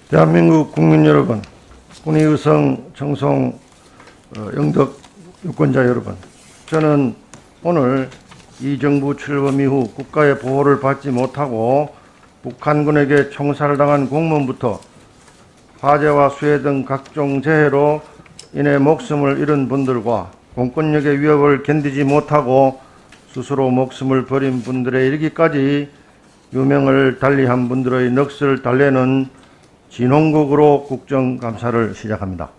대한민국 국민 여러분, 군의의성 청송 영덕 유권자 여러분, 저는 오늘 이 정부 출범 이후 국가의 보호를 받지 못하고 북한군에게 총살당한 공무원부터 화재와 수해 등 각종 재해로 인해 목숨을 잃은 분들과 공권력의 위협을 견디지 못하고 스스로 목숨을 버린 분들에 이르기까지 유명을 달리한 분들의 넋을 달래는 진홍국으로 국정감사를 시작합니다.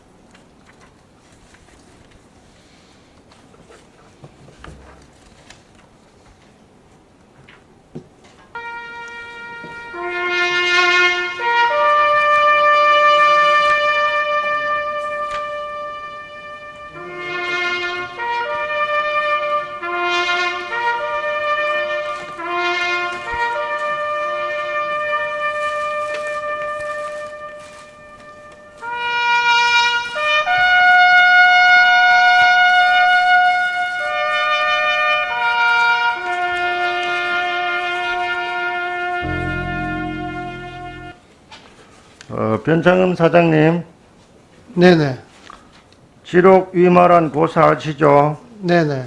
변창흠 사장님, 네네. 지록 위말한 고사 아시죠? 네네.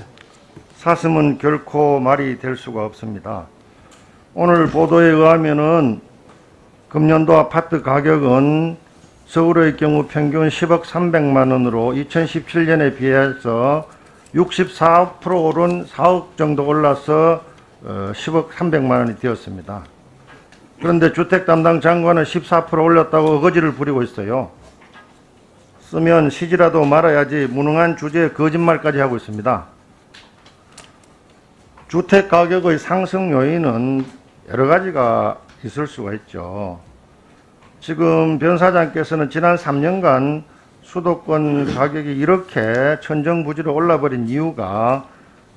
사슴은 결코 말이 될 수가 없습니다. 오늘 보도에 의하면은 금년도 아파트 가격은 서울의 경우 평균 10억 300만 원으로 2017년에 비해서 64% 오른 4억 정도 올라서 10억 300만 원이 되었습니다. 그런데 주택 담당 장관은 14% 올렸다고 어거지를 부리고 있어요. 쓰면 쉬지라도 말아야지 무능한 주제에 거짓말까지 하고 있습니다. 주택 가격의 상승 요인은 여러 가지가 있을 수가 있죠. 지금 변 사장께서는 지난 3년간 수도권 가격이 이렇게 천정부지로 올라버린 이유가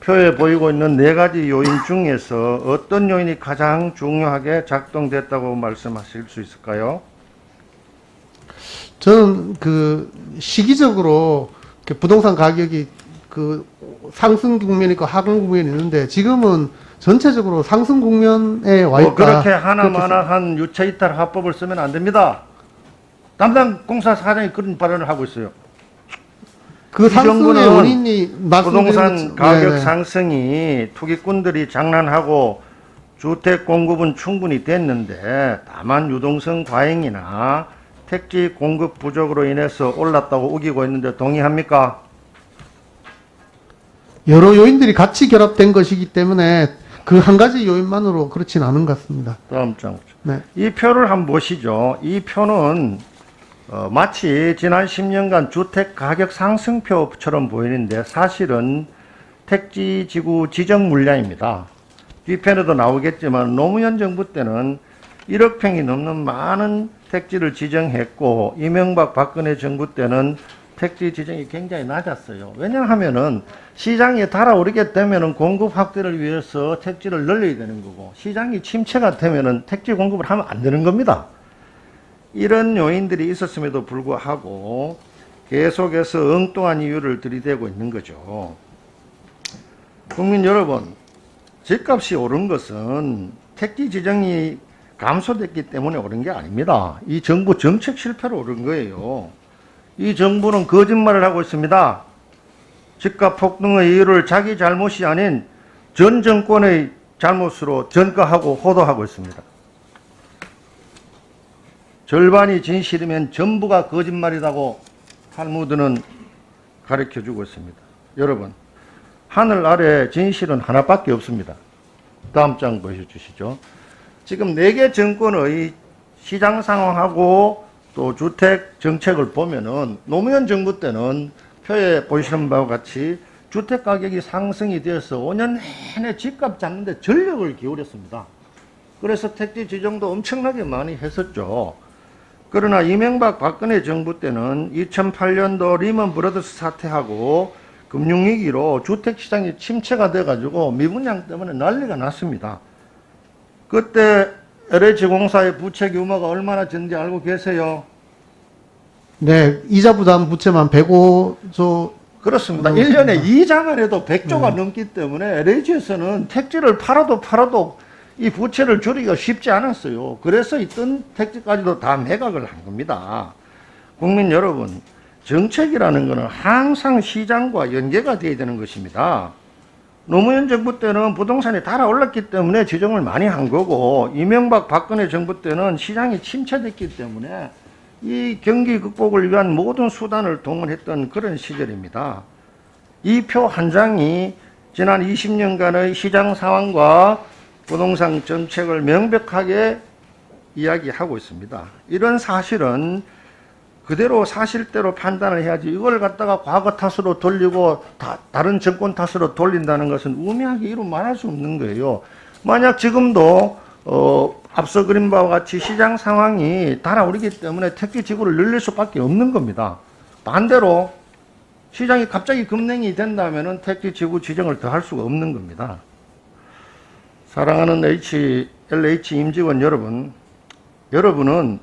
표에 보이고 있는 4가지 요인 중에서 어떤 요인이 가장 중요하게 작동됐다고 말씀하실 수 있을까요? 저는 시기적으로 부동산 가격이 상승 국면이 있고 하강 국면이 있는데 지금은 전체적으로 상승 국면에 와 있다. 그렇게 하나마나한 유체이탈 화법을 쓰면 안 됩니다. 담당 공사 사장이 그런 발언을 하고 있어요. 그 상승의 원인이 부동산 가격 상승이 투기꾼들이 장난하고 주택 공급은 충분히 됐는데 다만 유동성 과잉이나 택지 공급 부족으로 인해서 올랐다고 우기고 있는데 동의합니까? 여러 요인들이 같이 결합된 것이기 때문에 그 한 가지 요인만으로 그렇진 않은 것 같습니다. 다음 장. 네. 이 표를 한번 보시죠. 이 표는 마치 지난 10년간 주택 가격 상승표처럼 보이는데 사실은 택지지구 지정 물량입니다. 뒤편에도 나오겠지만 노무현 정부 때는 1억 평이 넘는 많은 택지를 지정했고 이명박 박근혜 정부 때는 택지 지정이 굉장히 낮았어요. 왜냐하면은 시장이 달아오르게 되면은 공급 확대를 위해서 택지를 늘려야 되는 거고 시장이 침체가 되면은 택지 공급을 하면 안 되는 겁니다. 이런 요인들이 있었음에도 불구하고 계속해서 엉뚱한 이유를 들이대고 있는 거죠. 국민 여러분, 집값이 오른 것은 택지 지정이 감소됐기 때문에 오른 게 아닙니다. 이 정부 정책 실패로 오른 거예요. 이 정부는 거짓말을 하고 있습니다. 집값 폭등의 이유를 자기 잘못이 아닌 전 정권의 잘못으로 전가하고 호도하고 있습니다. 절반이 진실이면 전부가 거짓말이라고 탈무드는 가르쳐주고 있습니다. 여러분, 하늘 아래 진실은 하나밖에 없습니다. 다음 장 보여주시죠. 지금 4개 정권의 시장 상황하고 또 주택 정책을 보면은 노무현 정부 때는 표에 보시는 바와 같이 주택 가격이 상승이 되어서 5년 내내 집값 잡는 데 전력을 기울였습니다. 그래서 택지 지정도 엄청나게 많이 했었죠. 그러나 이명박 박근혜 정부 때는 2008년도 리먼 브러더스 사태하고 금융위기로 주택시장이 침체가 돼가지고 미분양 때문에 난리가 났습니다. 그때 LH공사의 부채 규모가 얼마나 된지 알고 계세요? 네, 이자 부담 부채만 105조. 그렇습니다. 1년에 이자만 해도 100조가 넘기 때문에 LH에서는 택지를 팔아도 이 부채를 줄이기가 쉽지 않았어요. 그래서 있던 택지까지도 다 매각을 한 겁니다. 국민 여러분, 정책이라는 것은 항상 시장과 연계가 되어야 되는 것입니다. 노무현 정부 때는 부동산이 달아올랐기 때문에 지정을 많이 한 거고, 이명박 박근혜 정부 때는 시장이 침체됐기 때문에 이 경기 극복을 위한 모든 수단을 동원했던 그런 시절입니다. 이 표 한 장이 지난 20년간의 시장 상황과 부동산 정책을 명백하게 이야기하고 있습니다. 이런 사실은 그대로 사실대로 판단을 해야지, 이걸 갖다가 과거 탓으로 돌리고 다른 정권 탓으로 돌린다는 것은 우매하게 이루 말할 수 없는 거예요. 만약 지금도 앞서 그린 바와 같이 시장 상황이 달아오르기 때문에 택지 지구를 늘릴 수밖에 없는 겁니다. 반대로 시장이 갑자기 급냉이 된다면 택지 지구 지정을 더 할 수가 없는 겁니다. 사랑하는 LH 임직원 여러분, 여러분은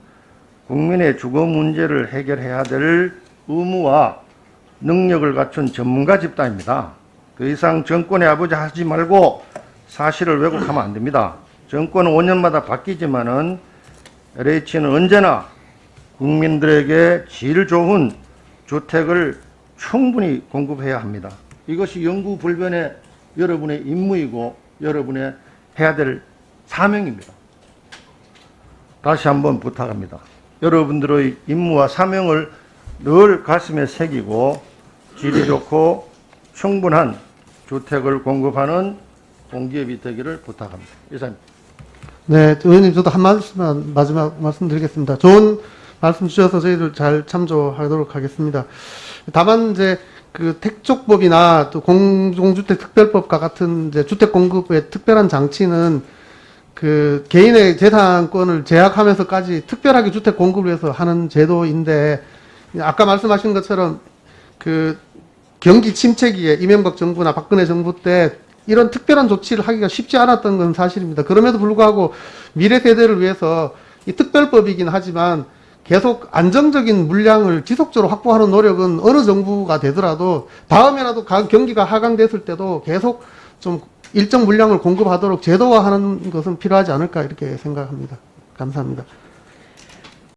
국민의 주거 문제를 해결해야 될 의무와 능력을 갖춘 전문가 집단입니다. 더 이상 정권의 아버지 하지 말고 사실을 왜곡하면 안 됩니다. 정권은 5년마다 바뀌지만은 LH는 언제나 국민들에게 질 좋은 주택을 충분히 공급해야 합니다. 이것이 영구불변의 여러분의 임무이고 여러분의 해야 될 사명입니다. 다시 한번 부탁합니다. 여러분들의 임무와 사명을 늘 가슴에 새기고 질이 좋고 충분한 주택을 공급하는 공기업이 되기를 부탁합니다. 이상입니다. 네, 의원님 저도 한 말씀만 마지막 말씀드리겠습니다. 좋은 말씀 주셔서 저희들 잘 참조하도록 하겠습니다. 다만 이제 그 택족법이나 또 공동주택 특별법과 같은 이제 주택 공급의 특별한 장치는 그 개인의 재산권을 제약하면서까지 특별하게 주택 공급을 위해서 하는 제도인데, 아까 말씀하신 것처럼 그 경기 침체기에 이명박 정부나 박근혜 정부 때 이런 특별한 조치를 하기가 쉽지 않았던 건 사실입니다. 그럼에도 불구하고 미래 세대를 위해서 이 특별법이긴 하지만 계속 안정적인 물량을 지속적으로 확보하는 노력은 어느 정부가 되더라도 다음에라도 경기가 하강됐을 때도 계속 좀 일정 물량을 공급하도록 제도화하는 것은 필요하지 않을까 이렇게 생각합니다. 감사합니다.